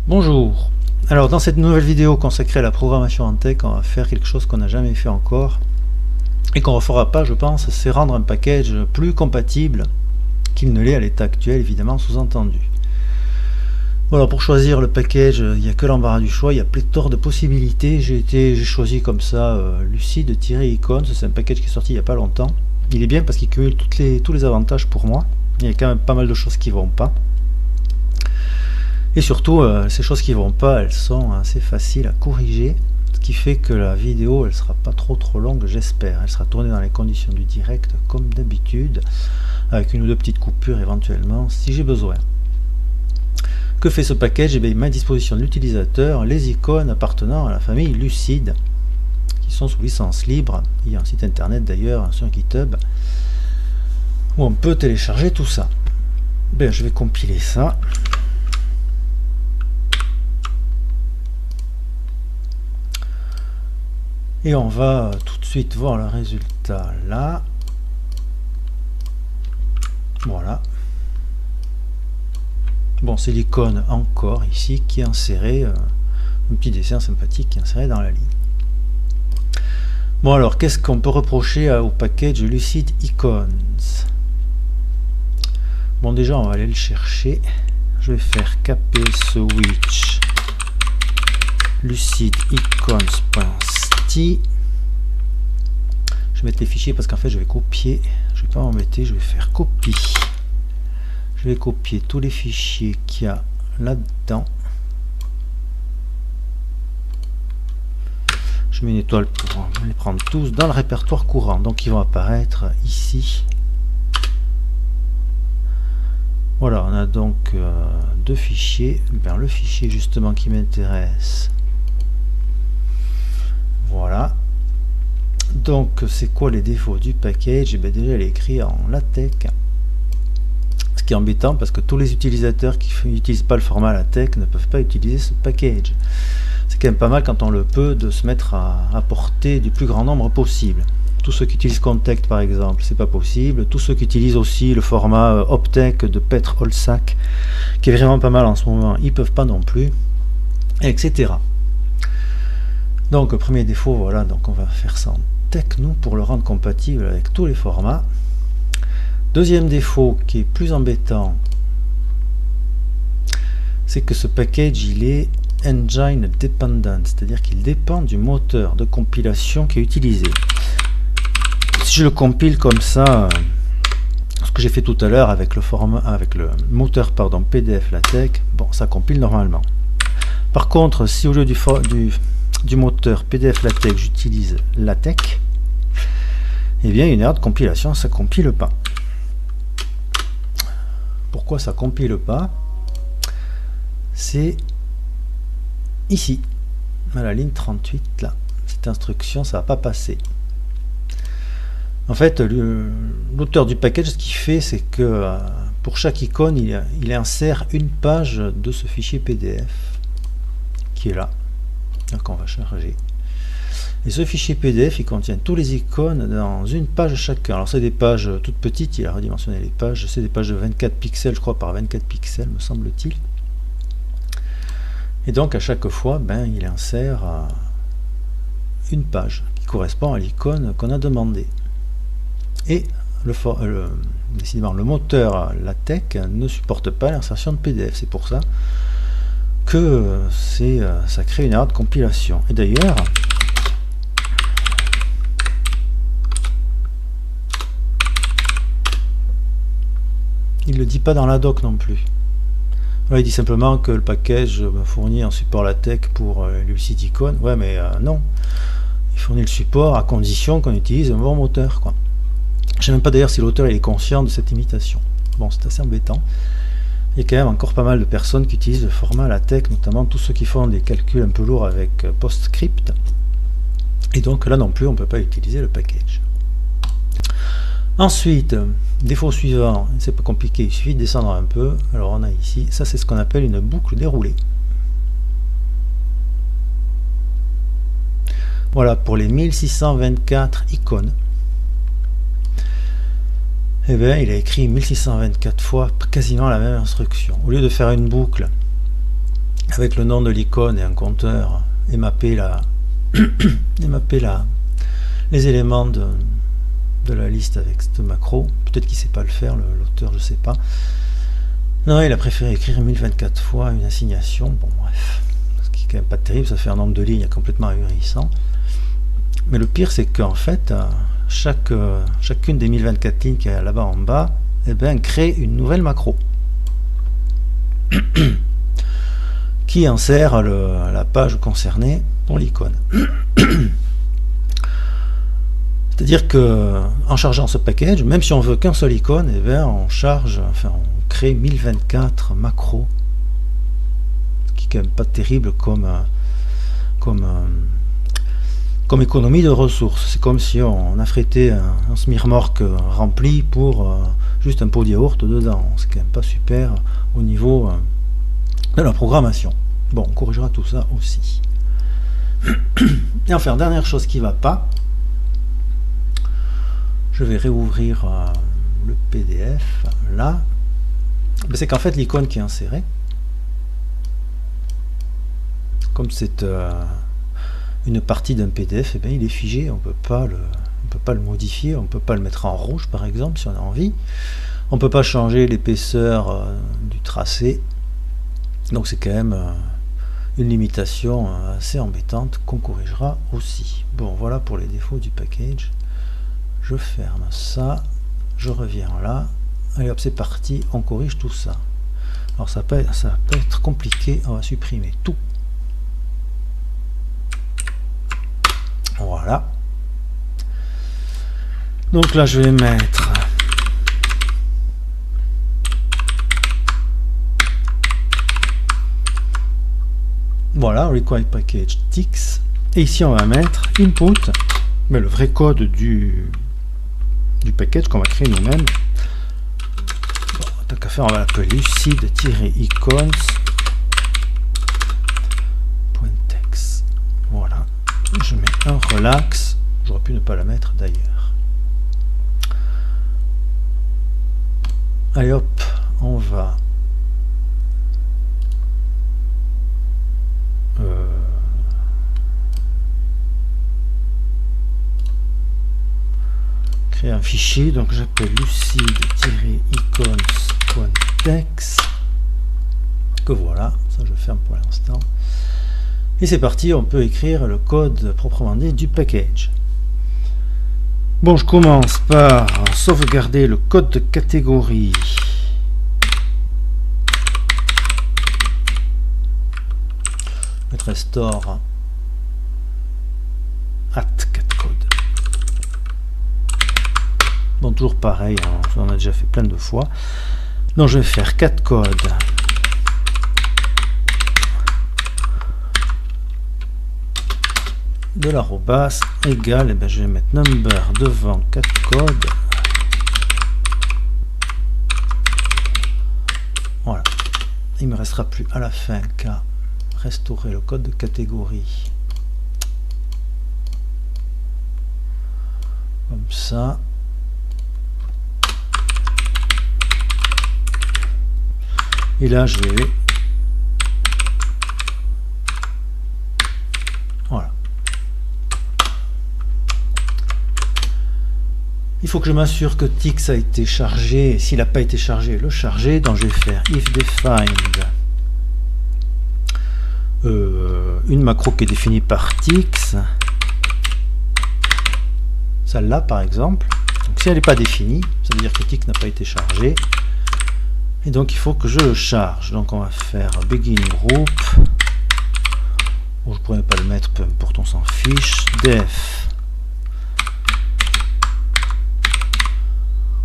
Bonjour. Alors dans cette nouvelle vidéo consacrée à la programmation en tech, on va faire quelque chose qu'on n'a jamais fait encore et qu'on ne refera pas, je pense, c'est rendre un package plus compatible qu'il ne l'est à l'état actuel, évidemment sous-entendu. Voilà, pour choisir le package, il n'y a que l'embarras du choix, il y a pléthore de possibilités. J'ai choisi comme ça Lucid-Icons, c'est un package qui est sorti il n'y a pas longtemps. Il est bien parce qu'il cumule tous les avantages pour moi. Il y a quand même pas mal de choses qui ne vont pas. Et surtout, ces choses qui ne vont pas, elles sont assez faciles à corriger, ce qui fait que la vidéo, elle sera pas trop longue, j'espère. Elle sera tournée dans les conditions du direct, comme d'habitude, avec une ou deux petites coupures éventuellement, si j'ai besoin. Que fait ce package? Eh bien, il met à disposition de l'utilisateur les icônes appartenant à la famille Lucid, qui sont sous licence libre. Il y a un site internet d'ailleurs sur GitHub, où on peut télécharger tout ça. Bien, je vais compiler ça. Et on va tout de suite voir le résultat là. Voilà. Bon, c'est l'icône encore ici qui est insérée, un petit dessin sympathique qui est inséré dans la ligne. Bon alors, qu'est-ce qu'on peut reprocher au package Lucid Icons? Bon, déjà on va aller le chercher. Je vais faire kp switch lucid icons.st. Je vais mettre les fichiers parce qu'en fait je vais copier, je vais pas m'embêter, je vais faire copie. Je vais copier tous les fichiers qu'il y a là-dedans. Je mets une étoile pour les prendre tous dans le répertoire courant, donc ils vont apparaître ici. Voilà, on a donc deux fichiers. Bien, le fichier justement qui m'intéresse. Voilà. Donc c'est quoi les défauts du package? Et bien, déjà il est écrit en LaTeX, ce qui est embêtant parce que tous les utilisateurs qui n'utilisent pas le format LaTeX ne peuvent pas utiliser ce package. C'est quand même pas mal quand on le peut de se mettre à portée du plus grand nombre possible. Tous ceux qui utilisent Contact par exemple, c'est pas possible. Tous ceux qui utilisent aussi le format Optech de Petr Olsak, qui est vraiment pas mal en ce moment, ils peuvent pas non plus, etc. Donc premier défaut, voilà, donc on va faire ça en tech nous pour le rendre compatible avec tous les formats. Deuxième défaut qui est plus embêtant, c'est que ce package il est engine dependent, c'est-à-dire qu'il dépend du moteur de compilation qui est utilisé. Si je le compile comme ça, ce que j'ai fait tout à l'heure avec le format, avec le moteur PDF LaTeX, bon, ça compile normalement. Par contre, si au lieu du moteur PDF LaTeX j'utilise LaTeX, eh bien, une erreur de compilation, ça compile pas. Pourquoi ça compile pas? C'est ici, à la ligne 38 là, cette instruction ça va pas passer. En fait, l'auteur du package, ce qu'il fait, c'est que pour chaque icône, il insère une page de ce fichier PDF qui est là, donc on va charger. Et ce fichier PDF, il contient tous les icônes dans une page chacun. Alors c'est des pages toutes petites, il a redimensionné les pages, c'est des pages de 24 pixels, je crois, par 24 pixels, me semble-t-il. Et donc à chaque fois, ben, il insère une page qui correspond à l'icône qu'on a demandé. Et décidément, le moteur LaTeX ne supporte pas l'insertion de PDF. C'est pour ça que ça crée une erreur de compilation. Et d'ailleurs, il ne le dit pas dans la doc non plus. Là, il dit simplement que le package me fournit un support LaTeX pour Lucid Icons. Ouais, mais non. Il fournit le support à condition qu'on utilise un bon moteur, quoi. Je ne sais même pas d'ailleurs si l'auteur est conscient de cette limitation. Bon, c'est assez embêtant. Il y a quand même encore pas mal de personnes qui utilisent le format LaTeX, notamment tous ceux qui font des calculs un peu lourds avec PostScript. Et donc là non plus, on ne peut pas utiliser le package. Ensuite, défaut suivant, c'est pas compliqué, il suffit de descendre un peu. Alors on a ici, ça c'est ce qu'on appelle une boucle déroulée. Voilà pour les 1624 icônes. Eh bien, il a écrit 1624 fois quasiment la même instruction. Au lieu de faire une boucle avec le nom de l'icône et un compteur, et mapper les éléments de la liste avec ce macro. Peut-être qu'il ne sait pas le faire, l'auteur, je ne sais pas. Non, il a préféré écrire 1024 fois une assignation. Bon, bref, ce qui est quand même pas terrible, ça fait un nombre de lignes complètement ahurissant. Mais le pire, c'est qu'en fait, chacune des 1024 lignes qui est là-bas en bas, eh ben, crée une nouvelle macro qui insère la page concernée dans l'icône. C'est-à-dire que en chargeant ce package, même si on veut qu'un seul icône, eh bien, on crée 1024 macros, ce qui est quand même pas terrible comme économie de ressources. C'est comme si on affrêtait un semi-remorque rempli pour juste un pot de yaourt dedans. C'est quand même pas super au niveau de la programmation. Bon, on corrigera tout ça aussi. Et enfin, dernière chose qui va pas, je vais réouvrir le PDF là. C'est qu'en fait l'icône qui est insérée, comme c'est une partie d'un PDF, eh bien, il est figé, on peut pas le modifier, on peut pas le mettre en rouge par exemple si on a envie, on peut pas changer l'épaisseur du tracé, donc c'est quand même une limitation assez embêtante qu'on corrigera aussi. Bon, voilà pour les défauts du package. Je ferme ça, je reviens là, et hop, c'est parti, on corrige tout ça. Alors ça peut être compliqué, on va supprimer tout. Voilà. Donc là, je vais mettre voilà, required package tix, et ici on va mettre input, mais le vrai code du package qu'on va créer nous-mêmes. Bon, tant qu'à faire, on va l'appeler lucide-icons.text. Voilà. Je mets un relax. J'aurais pu ne pas la mettre d'ailleurs. Allez hop, on va créer un fichier, donc j'appelle lucide-icons.text, que voilà, ça je ferme pour l'instant. Et c'est parti, on peut écrire le code proprement dit du package. Bon, je commence par sauvegarder le code de catégorie. Mettre store @catcode. Bon, toujours pareil, hein, on a déjà fait plein de fois. Donc je vais faire catcode de l'arrobas égale, et ben je vais mettre number devant catcode. Voilà, il me restera plus à la fin qu'à restaurer le code de catégorie comme ça. Et là je vais voilà. Il faut que je m'assure que tix a été chargé. S'il n'a pas été chargé, le charger. Donc je vais faire if defined une macro qui est définie par tix, celle-là par exemple. Donc si elle n'est pas définie, ça veut dire que tix n'a pas été chargé, et donc il faut que je le charge. Donc on va faire begin group, bon, je pourrais pas le mettre, peu importe, on s'en fiche. Def,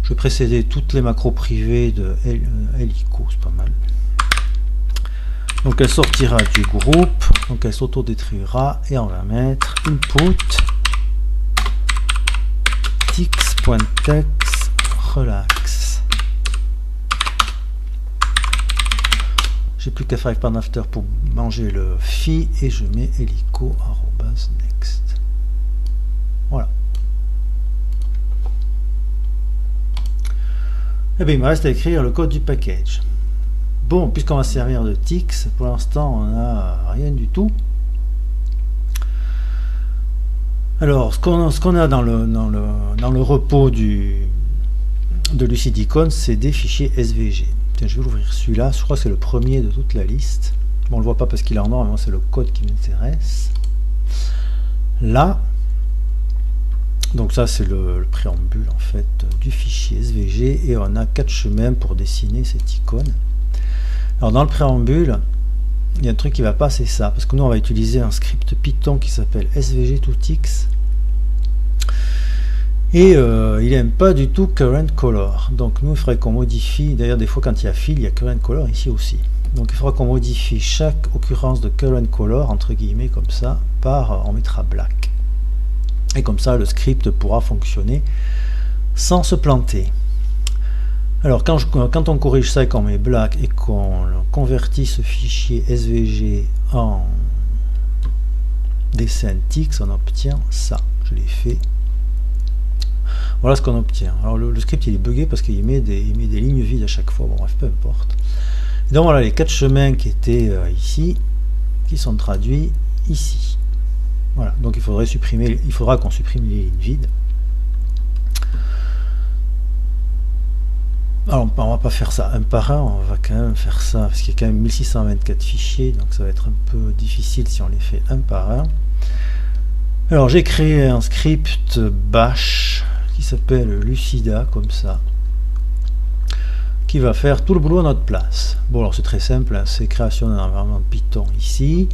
je vais précéder toutes les macros privées de helico, c'est pas mal. Donc elle sortira du groupe, donc elle s'autodétruira, et on va mettre input tix.text relax. J'ai plus qu'à faire avec parnafter pour manger le phi, et je mets helico@next. Voilà. Et bien il me reste à écrire le code du package. Bon, puisqu'on va se servir de Tix, pour l'instant on n'a rien du tout. Alors, ce qu'on a dans le repos de Lucidicon, c'est des fichiers SVG. Tiens, je vais ouvrir celui-là, je crois que c'est le premier de toute la liste. Bon, on ne le voit pas parce qu'il est en noir, mais moi c'est le code qui m'intéresse. Là, donc ça c'est le préambule en fait du fichier SVG, et on a 4 chemins pour dessiner cette icône. Alors dans le préambule, il y a un truc qui va pas, c'est ça, parce que nous on va utiliser un script Python qui s'appelle svg2tix, et il n'aime pas du tout current color. Donc nous il faudrait qu'on modifie, d'ailleurs des fois quand il y a fill, il y a current color ici aussi. Donc il faudra qu'on modifie chaque occurrence de current color, entre guillemets comme ça, par, on mettra black. Et comme ça le script pourra fonctionner sans se planter. Alors quand on corrige ça et qu'on met black et qu'on convertit ce fichier SVG en dessin Tix, on obtient ça. Je l'ai fait. Voilà ce qu'on obtient. Alors le script il est buggé parce qu'il met des lignes vides à chaque fois. Bon bref, peu importe. Et donc voilà les 4 chemins qui étaient ici, qui sont traduits ici. Voilà, donc il faudra qu'on supprime les lignes vides. Alors on va pas faire ça un par un, on va quand même faire ça, parce qu'il y a quand même 1624 fichiers, donc ça va être un peu difficile si on les fait un par un. Alors j'ai créé un script bash qui s'appelle Lucida, comme ça, qui va faire tout le boulot à notre place. Bon alors c'est très simple, hein, c'est création d'un environnement Python ici.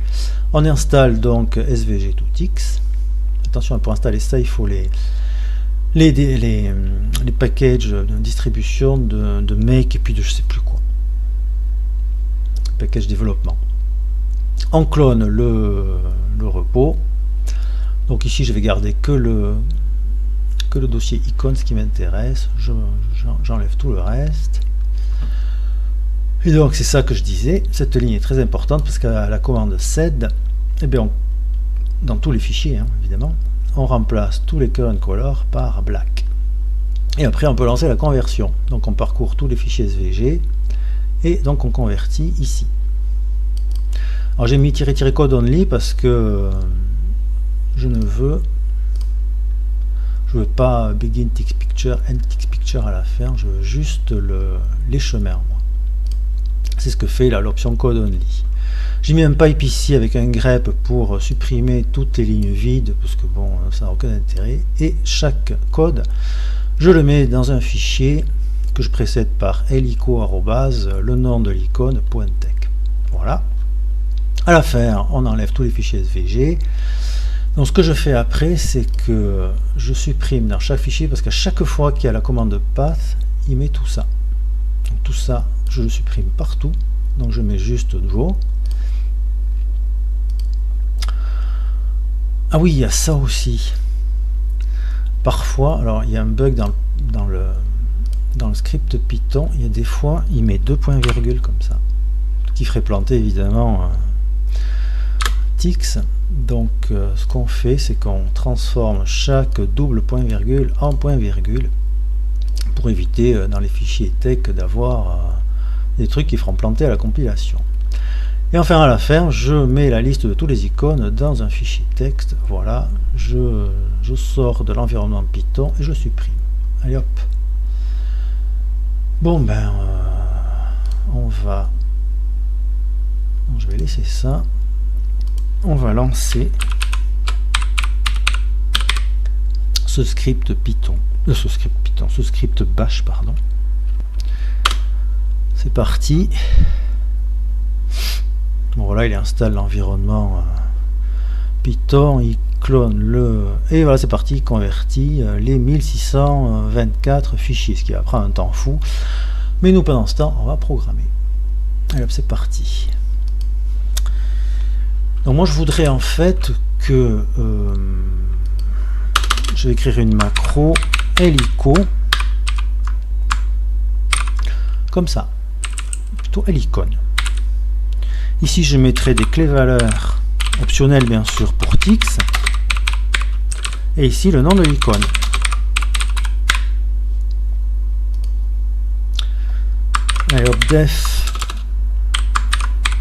On installe donc svg2tix. Attention, pour installer ça, il faut les packages de distribution de make et puis de je sais plus quoi. Package développement. On clone le repos. Donc ici, je vais garder que le dossier icône, ce qui m'intéresse. J'enlève tout le reste. Et donc c'est ça que je disais, cette ligne est très importante parce qu'à la commande sed, eh bien dans tous les fichiers hein, évidemment, on remplace tous les current color par black. Et après on peut lancer la conversion. Donc on parcourt tous les fichiers SVG et donc on convertit ici. Alors j'ai mis --code only parce que je ne veux pas begin Tix picture, end Tix picture à la fin, je veux juste les chemins. C'est ce que fait là l'option code only. J'ai mis un pipe ici avec un grep pour supprimer toutes les lignes vides parce que bon ça n'a aucun intérêt, et chaque code je le mets dans un fichier que je précède par lico le nom de l'icône .tech. Voilà. À la fin on enlève tous les fichiers SVG. Donc ce que je fais après, c'est que je supprime dans chaque fichier, parce qu'à chaque fois qu'il y a la commande path, il met tout ça. Donc tout ça je le supprime partout, donc je mets juste Draw. Ah oui, il y a ça aussi. Parfois, alors il y a un bug dans le script Python, il y a des fois, il met 2 points virgules comme ça, ce qui ferait planter évidemment Tix. Donc ce qu'on fait, c'est qu'on transforme chaque double point virgule en point virgule pour éviter dans les fichiers tech d'avoir des trucs qui feront planter à la compilation. Et enfin à la fin, je mets la liste de tous les icônes dans un fichier texte. Voilà, je sors de l'environnement Python et je supprime. Allez hop. Bon ben, je vais laisser ça. On va lancer ce script Python, ce script bash, pardon. C'est parti. Bon voilà, il installe l'environnement Python, il clone et voilà, c'est parti, il convertit les 1624 fichiers, ce qui va prendre un temps fou. Mais nous, pendant ce temps, on va programmer. Allez hop, c'est parti. Donc moi, je voudrais en fait que je vais écrire une macro lico comme ça, plutôt licon. Ici, je mettrai des clés valeurs optionnelles, bien sûr, pour Tix. Et ici, le nom de l'icône. Allez, hop, def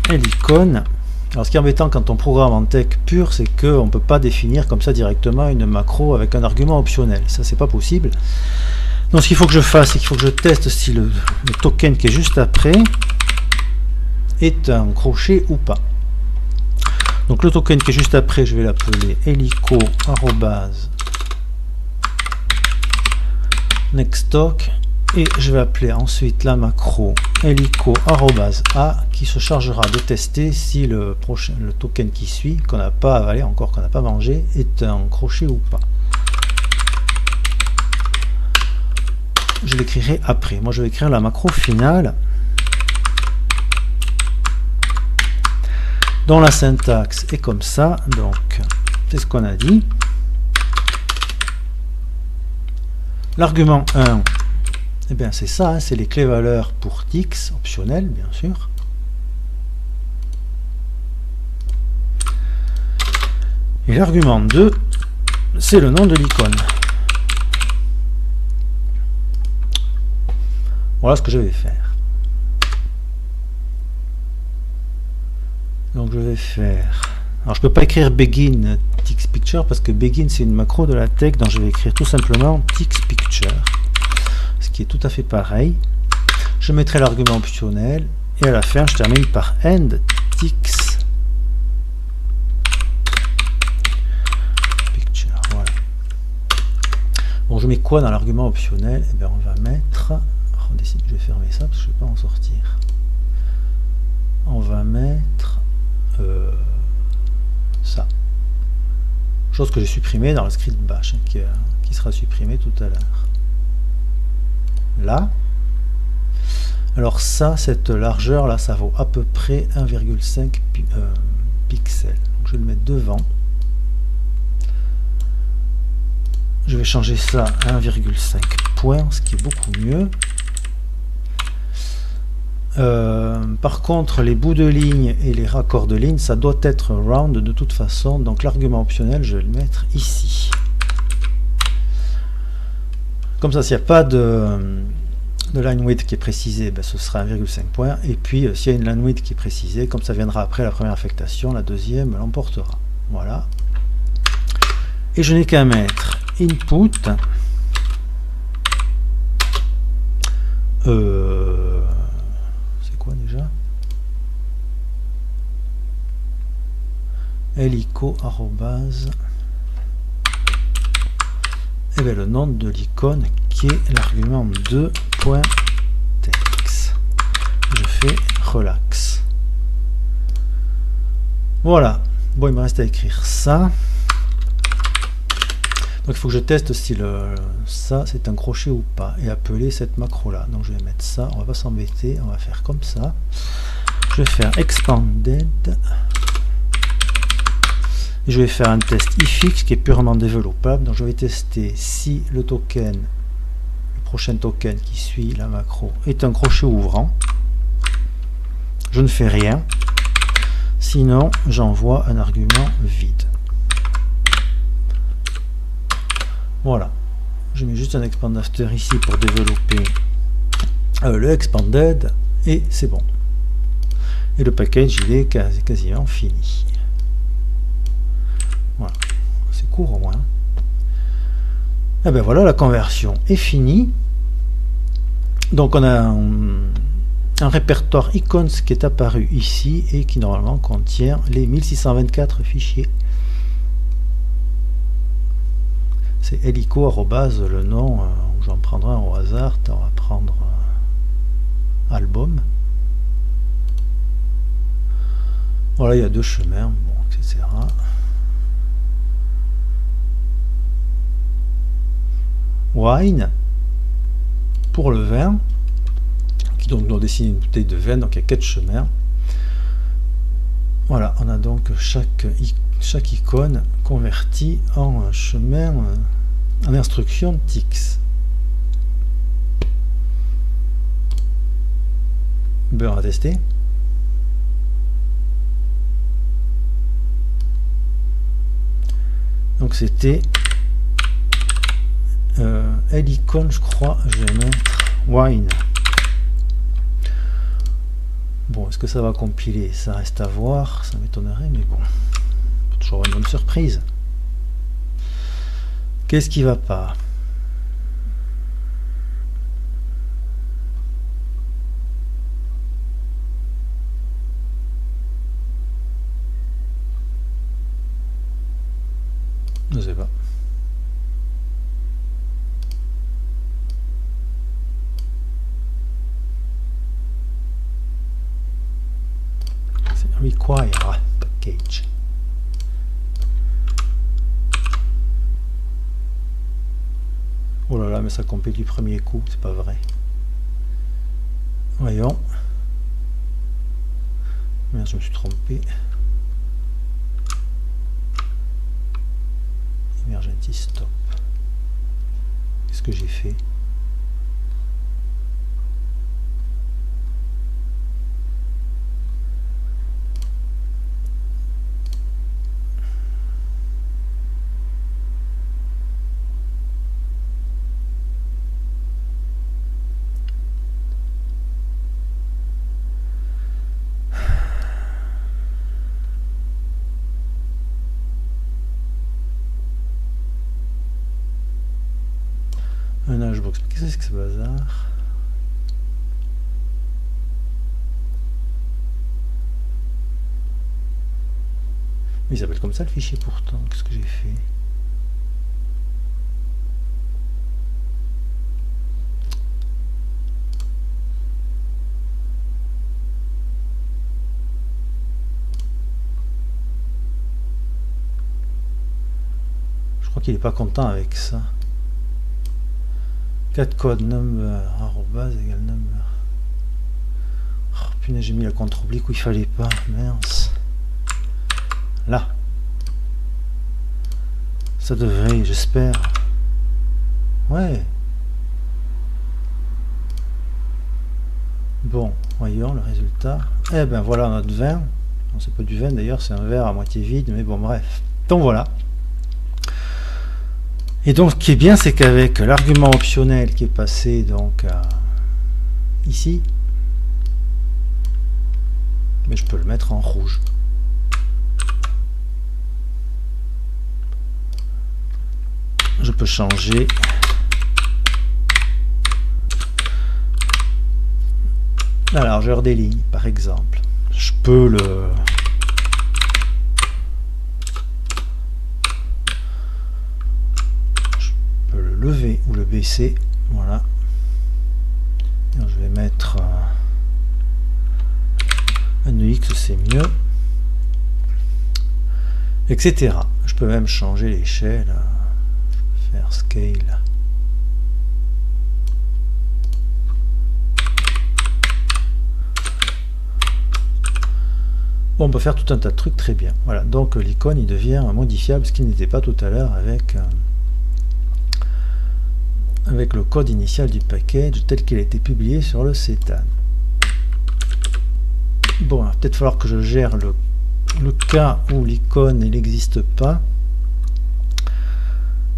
l'icône. Alors ce qui est embêtant quand on programme en tech pur, c'est qu'on ne peut pas définir comme ça directement une macro avec un argument optionnel. Ça, c'est pas possible. Donc ce qu'il faut que je fasse, c'est qu'il faut que je teste si le token qui est juste après est un crochet ou pas. Donc le token qui est juste après, je vais l'appeler helico @nextTok et je vais appeler ensuite la macro helico @a qui se chargera de tester si le token qui suit, qu'on n'a pas avalé encore, qu'on n'a pas mangé, est un crochet ou pas. Je l'écrirai après. Moi je vais écrire la macro finale dont la syntaxe est comme ça. Donc c'est ce qu'on a dit. L'argument 1, eh bien c'est ça, hein, c'est les clés valeurs pour tix, optionnel bien sûr. Et l'argument 2, c'est le nom de l'icône. Voilà ce que je vais faire. Donc je vais faire... Alors je peux pas écrire begin tix picture parce que begin c'est une macro de la tech, donc je vais écrire tout simplement tix picture. Ce qui est tout à fait pareil. Je mettrai l'argument optionnel et à la fin je termine par end tix picture. Voilà. Bon, je mets quoi dans l'argument optionnel? Eh bien on va mettre... Je vais fermer ça parce que je ne vais pas en sortir. On va mettre ça. Chose que j'ai supprimée dans le script bash, hein, qui sera supprimé tout à l'heure. Là. Alors ça, cette largeur là, ça vaut à peu près 1,5 pixels. Donc je vais le mettre devant. Je vais changer ça à 1,5 points, ce qui est beaucoup mieux. Par contre, les bouts de ligne et les raccords de ligne, ça doit être round de toute façon. Donc l'argument optionnel, je vais le mettre ici. Comme ça, s'il n'y a pas de line width qui est précisé, ben, ce sera 1,5 points. Et puis, s'il y a une line width qui est précisée, comme ça viendra après la première affectation, la deuxième l'emportera. Voilà. Et je n'ai qu'à mettre input. C'est quoi déjà? helico arrobase et bien le nom de l'icône qui est l'argument 2.text. Je fais relax. Voilà. Bon, il me reste à écrire ça. Donc il faut que je teste si ça c'est un crochet ou pas et appeler cette macro là. Donc je vais mettre ça, on va pas s'embêter, on va faire comme ça. Je vais faire expanded et je vais faire un test ifix qui est purement développable. Donc je vais tester si le prochain token qui suit la macro est un crochet ouvrant. Je ne fais rien, sinon j'envoie un argument vide. Voilà, je mets juste un expand after ici pour développer le expanded et c'est bon. Et le package il est quasiment fini. Voilà, c'est court au moins. Et ben voilà, la conversion est finie. Donc on a un répertoire icons qui est apparu ici et qui normalement contient les 1624 fichiers. C'est helico arrobase le nom, j'en prendrai un au hasard, on va prendre album. Voilà, il y a deux chemins, bon, etc. Wine pour le vin, qui donc doit dessiner une bouteille de vin, donc il y a 4 chemins. Voilà, on a donc chaque icône convertie en un chemin, en instruction tix. Ben, on va tester. Donc c'était l'icône, je crois, je vais mettre wine. Bon, est-ce que que ça va compiler, ça reste à voir, ça m'étonnerait, mais bon, toujours une bonne surprise. Qu'est-ce qui va pas? Je sais pas. C'est require package. Oh là là, mais ça compile du premier coup, c'est pas vrai. Voyons. Merde, je me suis trompé. Emergency stop. Qu'est-ce que j'ai fait? Un hashbox, qu'est-ce que c'est que ce bazar? Mais il s'appelle comme ça le fichier pourtant, qu'est-ce que j'ai fait? Je crois qu'il est pas content avec ça. 4 code number, arrobase égale number. Oh, punaise, j'ai mis la contre-oblique où il fallait pas, mince. Là. Ça devrait, j'espère. Ouais. Bon, voyons le résultat. Eh ben voilà notre vin. Non, c'est pas du vin d'ailleurs, c'est un verre à moitié vide, mais bon, bref. Donc voilà. Et donc ce qui est bien, c'est qu'avec l'argument optionnel qui est passé donc ici, mais je peux le mettre en rouge. Je peux changer la largeur des lignes, par exemple. Je peux le lever ou le baisser, voilà. Alors, je vais mettre un X, c'est mieux, etc. Je peux même changer l'échelle, faire scale. Bon, on peut faire tout un tas de trucs très bien. Voilà, donc l'icône il devient modifiable, ce qui n'était pas tout à l'heure avec le code initial du package tel qu'il a été publié sur le CTAN. Bon, il va peut-être falloir que je gère le cas où l'icône n'existe pas.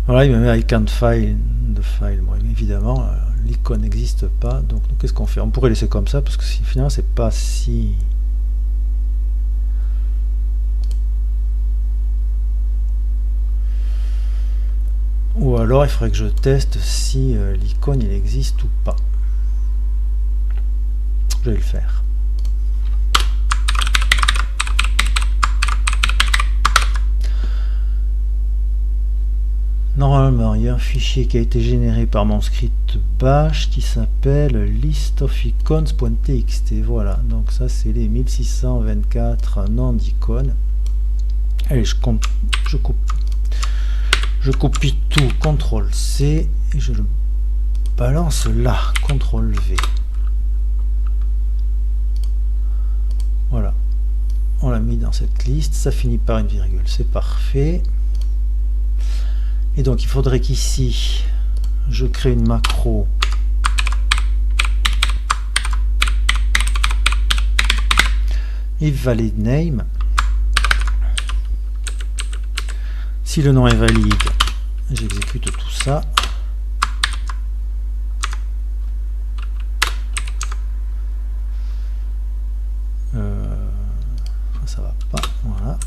Voilà, il me met icon file, de file. Bon, évidemment, l'icône n'existe pas. Donc, qu'est-ce qu'on fait? On pourrait laisser comme ça parce que finalement, c'est pas si. Ou alors il faudrait que je teste si l'icône il existe ou pas. Je vais le faire. Normalement, il y a un fichier qui a été généré par mon script bash qui s'appelle listoficons.txt. Voilà, donc ça c'est les 1624 noms d'icônes. Allez, je copie tout, CTRL C, et je le balance là, CTRL V. Voilà, on l'a mis dans cette liste, ça finit par une virgule, c'est parfait. Et donc il faudrait qu'ici, je crée une macro if valid name. Si le nom est valide, j'exécute tout ça. ça va pas, voilà.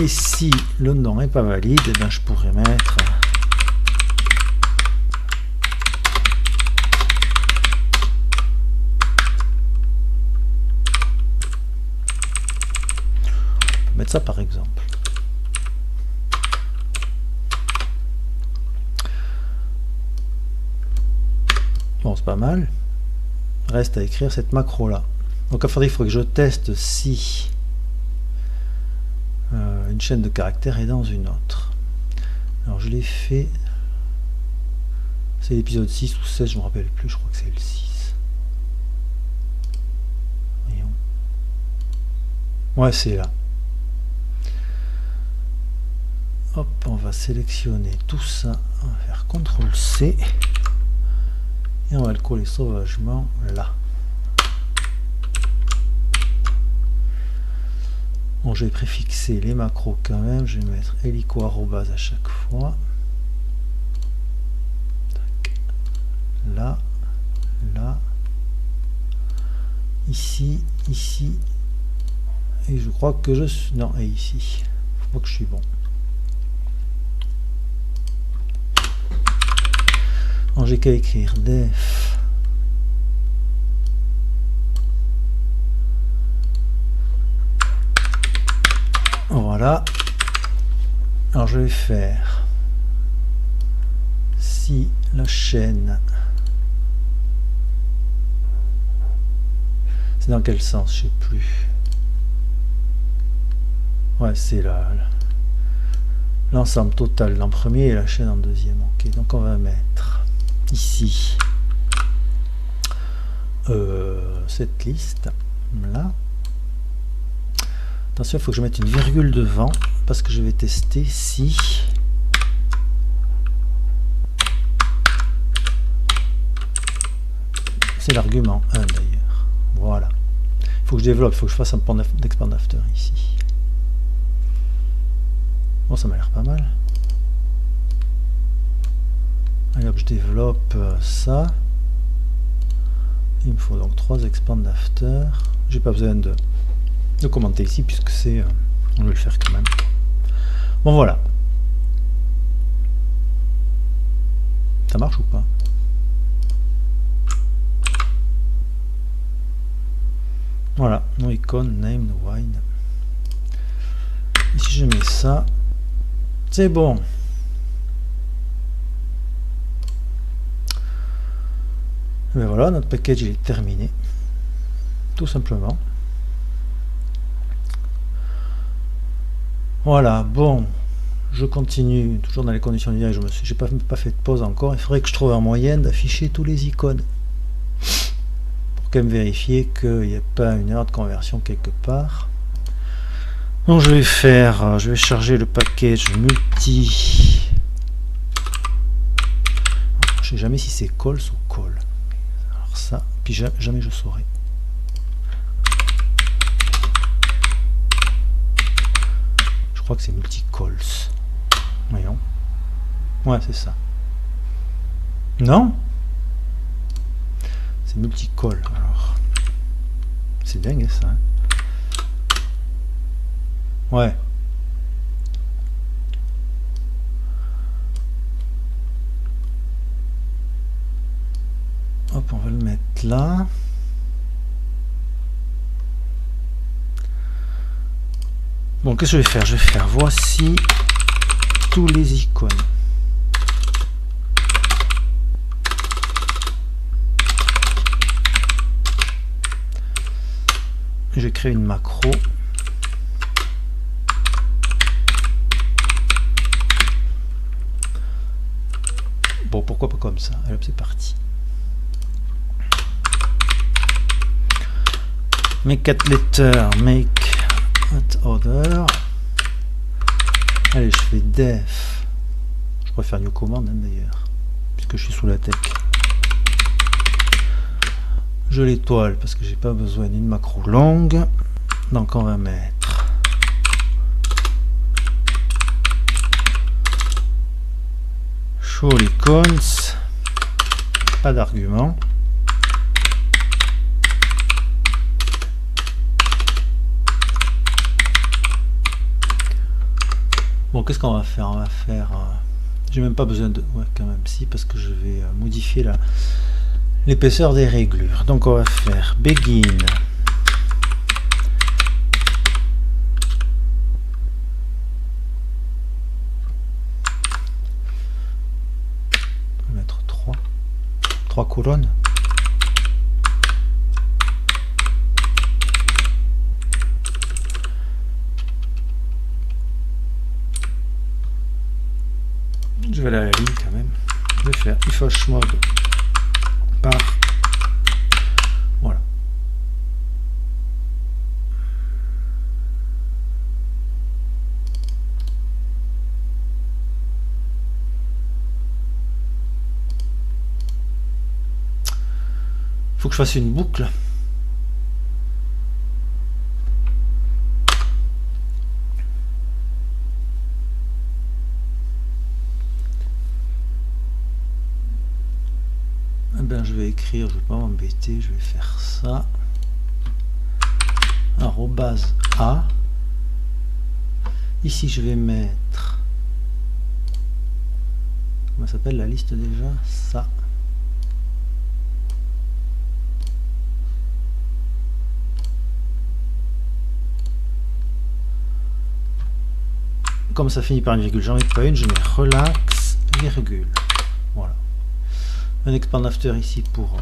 Et si le nom n'est pas valide, eh ben, je pourrais mettre ça par exemple. Bon, c'est pas mal. Reste à écrire cette macro là. Donc il faut que je teste si une chaîne de caractères est dans une autre. Alors je l'ai fait, c'est l'épisode 6 ou 16, je me rappelle plus, je crois que c'est le 6. Voyons. Ouais, c'est là. Hop, on va sélectionner tout ça, on va faire CTRL-C et on va le coller sauvagement là. Bon, je vais préfixer les macros quand même, je vais mettre hélico arrobase à chaque fois. Tac. Là, là, ici, ici, et je crois que je suis... Non, et ici. Je crois que je suis bon. Bon, j'ai qu'à écrire def. Voilà. Alors je vais faire si la chaîne, c'est dans quel sens, je sais plus. Ouais, c'est l'ensemble total en premier et la chaîne en deuxième. Ok, donc on va mettre ici cette liste là. Attention, il faut que je mette une virgule devant parce que je vais tester si c'est l'argument 1 d'ailleurs. Voilà. Il faut que je développe, il faut que je fasse un point d'expand after ici. Bon, ça m'a l'air pas mal. Allez hop, je développe ça. Il me faut donc 3 expand after. J'ai pas besoin de commenter ici puisque c'est on va le faire quand même. Bon, voilà, ça marche ou pas? Voilà, no icon, name, no wine. Et si je mets ça, c'est bon. Et bien voilà, notre package il est terminé, tout simplement. Voilà, bon, je continue toujours dans les conditions du direct. J'ai pas fait de pause encore. Il faudrait que je trouve un moyen d'afficher tous les icônes pour quand même vérifier qu'il n'y a pas une erreur de conversion quelque part. Donc je vais charger le package multi. Je sais jamais si c'est calls ou call. Alors ça, puis jamais je saurai. Je crois que c'est multi-calls. Voyons. Ouais, c'est ça. Non? C'est multi-call. Alors, c'est dingue ça. Hein? Ouais. Hop, on va le mettre là. Bon, qu'est-ce que je vais faire? Je vais faire voici tous les icônes. Je vais créer une macro. Bon, pourquoi pas comme ça? Allez, c'est parti. Make at letter, make at order. Allez, je fais def. Je préfère new command hein, d'ailleurs, puisque je suis sous la tech. Je l'étoile parce que j'ai pas besoin d'une macro longue. Donc on va mettre show icons, pas d'argument. Donc qu'est-ce qu'on va faire? On va faire... j'ai même pas besoin de... Ouais, quand même, si, parce que je vais modifier l'épaisseur des réglures. Donc on va faire begin. On va mettre 3 colonnes. Je vais aller à la ligne quand même. Je vais faire if mode par... Voilà. Faut que je fasse une boucle. Je vais écrire, je vais pas m'embêter, je vais faire ça. Arrobase A. Ici je vais mettre, comment s'appelle la liste déjà? Ça. Comme ça finit par une virgule, j'en mets pas une, je mets relax, virgule. Voilà. Un expand after ici pour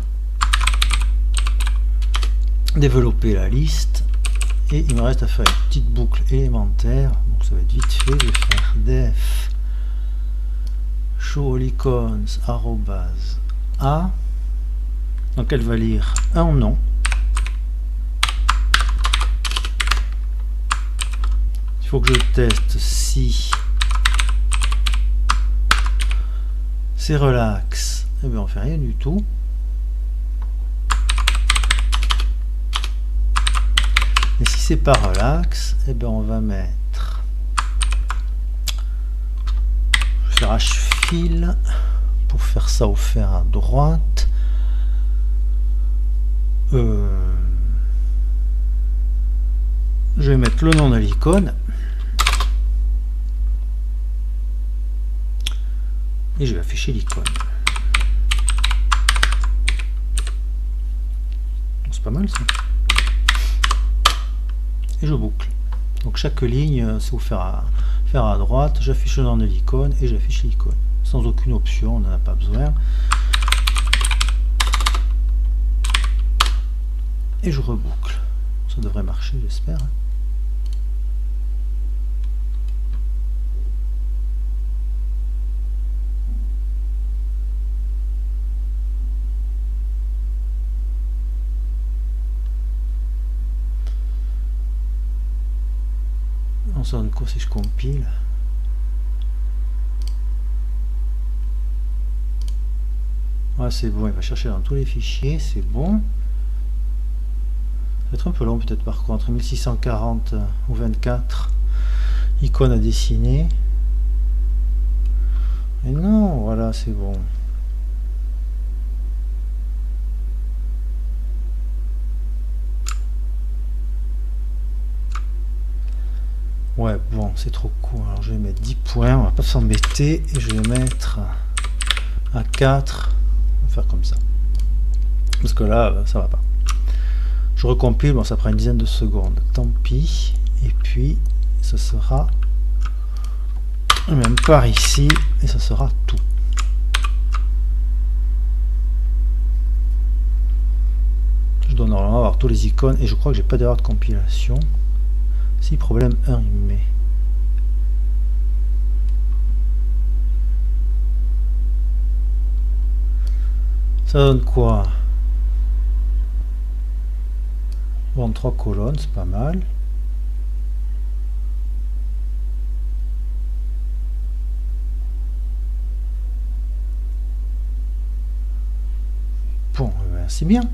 développer la liste. Et il me reste à faire une petite boucle élémentaire. Donc ça va être vite fait. Je vais faire def show all icons arrobase a. Donc elle va lire un nom. Il faut que je teste si c'est relax. Eh bien on fait rien du tout. Et si c'est pas relax, eh bien on va mettre, je vais faire hfile pour faire ça au fer à droite. Je vais mettre le nom de l'icône et je vais afficher l'icône. C'est pas mal ça. Et je boucle. Donc chaque ligne, c'est au fer à droite, j'affiche le nom de l'icône et j'affiche l'icône. Sans aucune option, on n'en a pas besoin. Et je reboucle. Ça devrait marcher, j'espère. Ça donne quoi si je compile? Ouais, c'est bon, il va chercher dans tous les fichiers, c'est bon. Ça va être un peu long peut-être par contre, 1640 ou 24 icônes à dessiner. Et non, voilà, c'est bon. Ouais, bon, c'est trop court. Alors je vais mettre 10 points, on va pas s'embêter. Et je vais mettre à 4. On va faire comme ça. Parce que là, ça va pas. Je recompile, bon, ça prend une dizaine de secondes. Tant pis. Et puis, ce sera même par ici. Et ça sera tout. Je dois normalement avoir tous les icônes. Et je crois que j'ai pas d'erreur de compilation. Si, problème 1, il me met. Ça donne quoi? Bon, 3 colonnes, c'est pas mal. Bon, ben, c'est bien.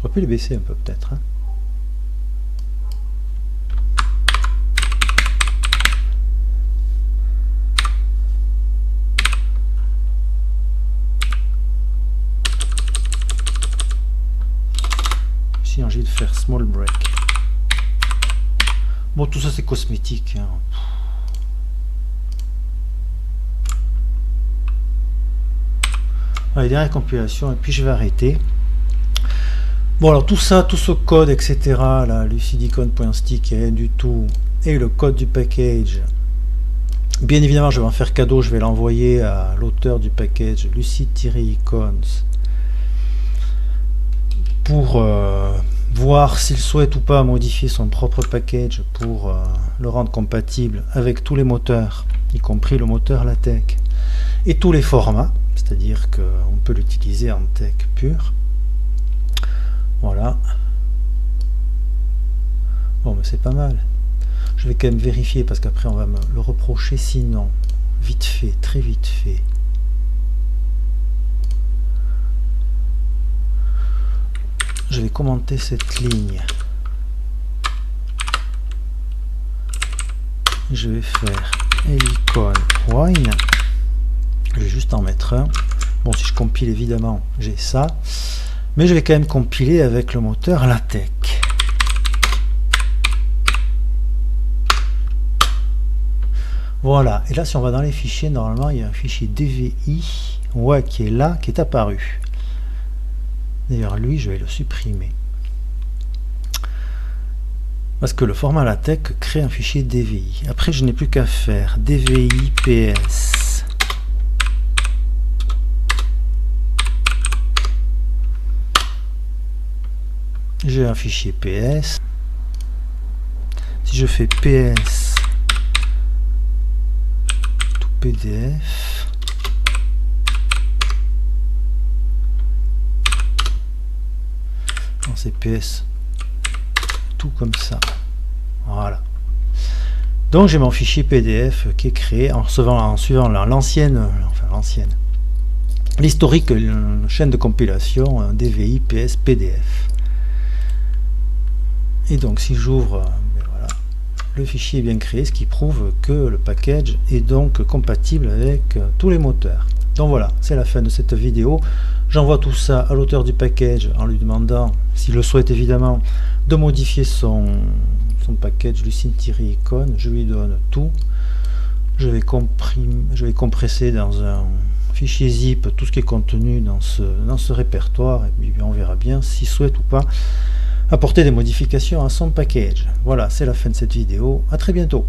On peut les baisser un peu peut-être. Hein. changer de faire small break. Bon, tout ça c'est cosmétique, hein. Allez, dernière compilation et puis je vais arrêter. Bon, alors tout ça, tout ce code, etc. là, lucidicon.stick et rien du tout, et le code du package, bien évidemment je vais en faire cadeau, je vais l'envoyer à l'auteur du package lucid-icons pour voir s'il souhaite ou pas modifier son propre package pour le rendre compatible avec tous les moteurs, y compris le moteur LaTeX et tous les formats, c'est-à-dire qu'on peut l'utiliser en tech pur. Voilà. Bon, mais c'est pas mal. Je vais quand même vérifier parce qu'après on va me le reprocher sinon. Vite fait, très vite fait. Je vais commenter cette ligne. Je vais faire Helicon Wine. Je vais juste en mettre un. Bon, si je compile évidemment, j'ai ça. Mais je vais quand même compiler avec le moteur LaTeX. Voilà. Et là, si on va dans les fichiers, normalement, il y a un fichier DVI, ouais, qui est là, qui est apparu. D'ailleurs, lui, je vais le supprimer. Parce que le format LaTeX crée un fichier DVI. Après, je n'ai plus qu'à faire DVI PS. J'ai un fichier PS. Si je fais PS tout PDF, non, c'est PS tout comme ça. Voilà. Donc j'ai mon fichier PDF qui est créé en suivant l'ancienne, l'historique chaîne de compilation DVI PS PDF. Et donc si j'ouvre, voilà, le fichier est bien créé, ce qui prouve que le package est donc compatible avec tous les moteurs. Donc voilà, c'est la fin de cette vidéo. J'envoie tout ça à l'auteur du package en lui demandant, s'il le souhaite évidemment, de modifier son package lucid-icon. Je lui donne tout. Je vais compresser dans un fichier zip tout ce qui est contenu dans ce répertoire, et puis on verra bien s'il souhaite ou pas apporter des modifications à son package. Voilà, c'est la fin de cette vidéo. À très bientôt.